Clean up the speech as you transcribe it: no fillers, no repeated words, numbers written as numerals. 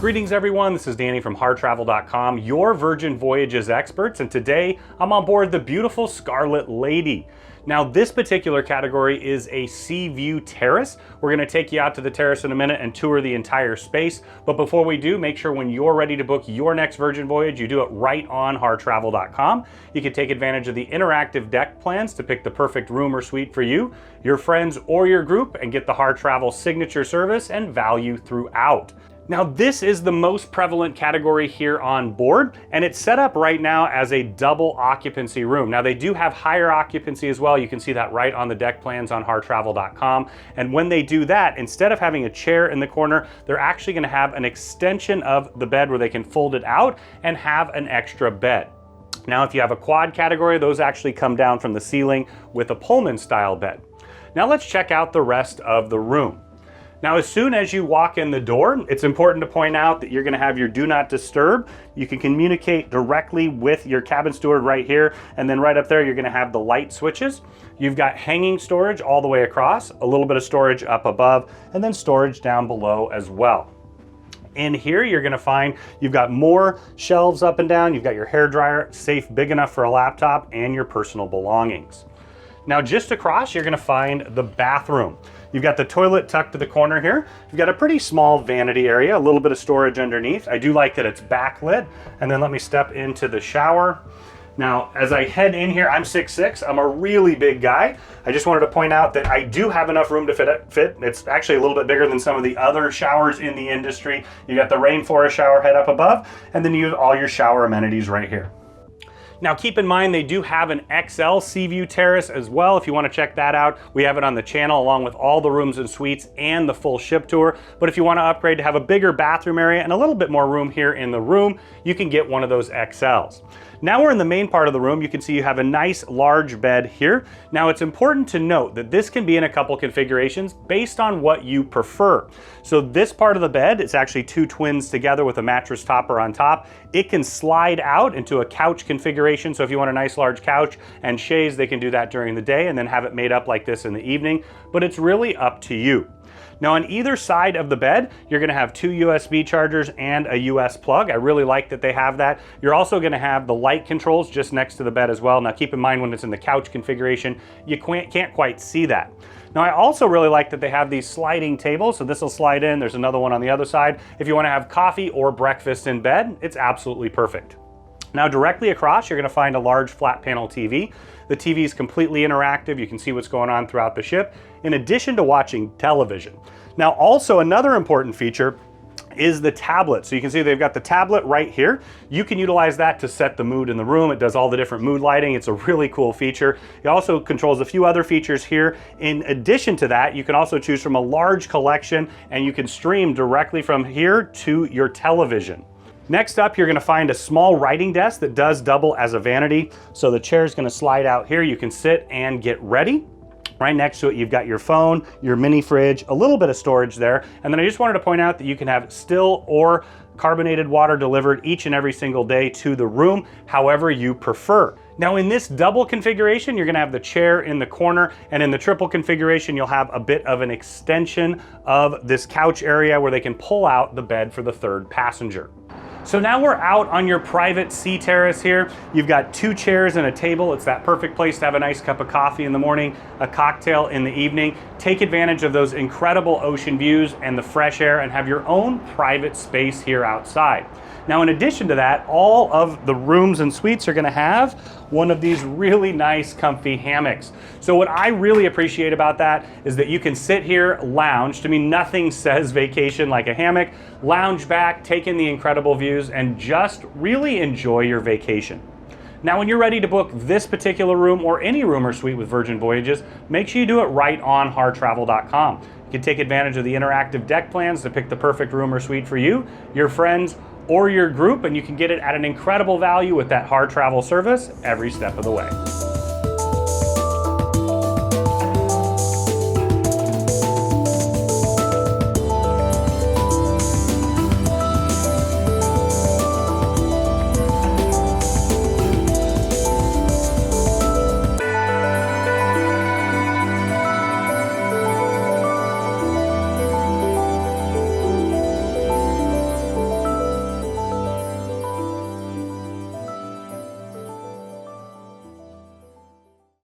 Greetings everyone, this is Danny from HarrTravel.com, your Virgin Voyages experts, and today I'm on board the beautiful Scarlet Lady. Now this particular category is a sea view terrace. We're going to take you out to the terrace in a minute and tour the entire space, but before we do, make sure when you're ready to book your next Virgin Voyage, you do it right on HarrTravel.com. You can take advantage of the interactive deck plans to pick the perfect room or suite for you, your friends, or your group, and get the Harr Travel signature service and value throughout. Now this is the most prevalent category here on board, and it's set up right now as a double occupancy room. Now they do have higher occupancy as well. You can see that right on the deck plans on HarrTravel.com. And when they do that, instead of having a chair in the corner, they're actually going to have an extension of the bed where they can fold it out and have an extra bed. Now if you have a quad category, those actually come down from the ceiling with a Pullman style bed. Now let's check out the rest of the room. Now, as soon as you walk in the door, it's important to point out that you're going to have your do not disturb. You can communicate directly with your cabin steward right here, and then right up there, you're going to have the light switches. You've got hanging storage all the way across, a little bit of storage up above, and then storage down below as well. In here, you're going to find you've got more shelves up and down. You've got your hair dryer, safe, big enough for a laptop, and your personal belongings. Now, just across, you're going to find the bathroom. You've got the toilet tucked to the corner here. You've got a pretty small vanity area, a little bit of storage underneath. I do like that it's backlit. And then let me step into the shower. Now, as I head in here, I'm 6'6". I'm a really big guy. I just wanted to point out that I do have enough room to fit. It's actually a little bit bigger than some of the other showers in the industry. You got the rainforest shower head up above, and then you have all your shower amenities right here. Now keep in mind they do have an XL Sea View Terrace as well. If you want to check that out, we have it on the channel along with all the rooms and suites and the full ship tour. But if you want to upgrade to have a bigger bathroom area and a little bit more room here in the room, you can get one of those XLs. Now we're in the main part of the room. You can see you have a nice large bed here. Now it's important to note that this can be in a couple configurations based on what you prefer. So this part of the bed, it's actually two twins together with a mattress topper on top. It can slide out into a couch configuration. So if you want a nice large couch and chaise, they can do that during the day and then have it made up like this in the evening, but it's really up to you. Now on either side of the bed, you're going to have two USB chargers and a US plug. I really like that they have that. You're also going to have the light controls just next to the bed as well. Now keep in mind when it's in the couch configuration, you can't quite see that. Now I also really like that they have these sliding tables, so this will slide in. There's another one on the other side. If you want to have coffee or breakfast in bed, it's absolutely perfect. Now directly across, you're going to find a large flat panel TV. The TV is completely interactive. You can see what's going on throughout the ship, in addition to watching television. Now also another important feature is the tablet. So you can see they've got the tablet right here. You can utilize that to set the mood in the room. It does all the different mood lighting. It's a really cool feature. It also controls a few other features here. In addition to that, you can also choose from a large collection and you can stream directly from here to your television. Next up, you're going to find a small writing desk that does double as a vanity. So the chair is going to slide out here. You can sit and get ready. Right next to it, you've got your phone, your mini fridge, a little bit of storage there. And then I just wanted to point out that you can have still or carbonated water delivered each and every single day to the room, however you prefer. Now in this double configuration, you're going to have the chair in the corner, and in the triple configuration, you'll have a bit of an extension of this couch area where they can pull out the bed for the third passenger. So now we're out on your private sea terrace here. You've got two chairs and a table. It's that perfect place to have a nice cup of coffee in the morning, a cocktail in the evening. Take advantage of those incredible ocean views and the fresh air and have your own private space here outside. Now, in addition to that, all of the rooms and suites are going to have one of these really nice, comfy hammocks. So what I really appreciate about that is that you can sit here, lounge. To me, nothing says vacation like a hammock. Lounge back, take in the incredible views, and just really enjoy your vacation. Now, when you're ready to book this particular room or any room or suite with Virgin Voyages, make sure you do it right on HarrTravel.com. You can take advantage of the interactive deck plans to pick the perfect room or suite for you, your friends, or your group, and you can get it at an incredible value with that Harr travel service every step of the way.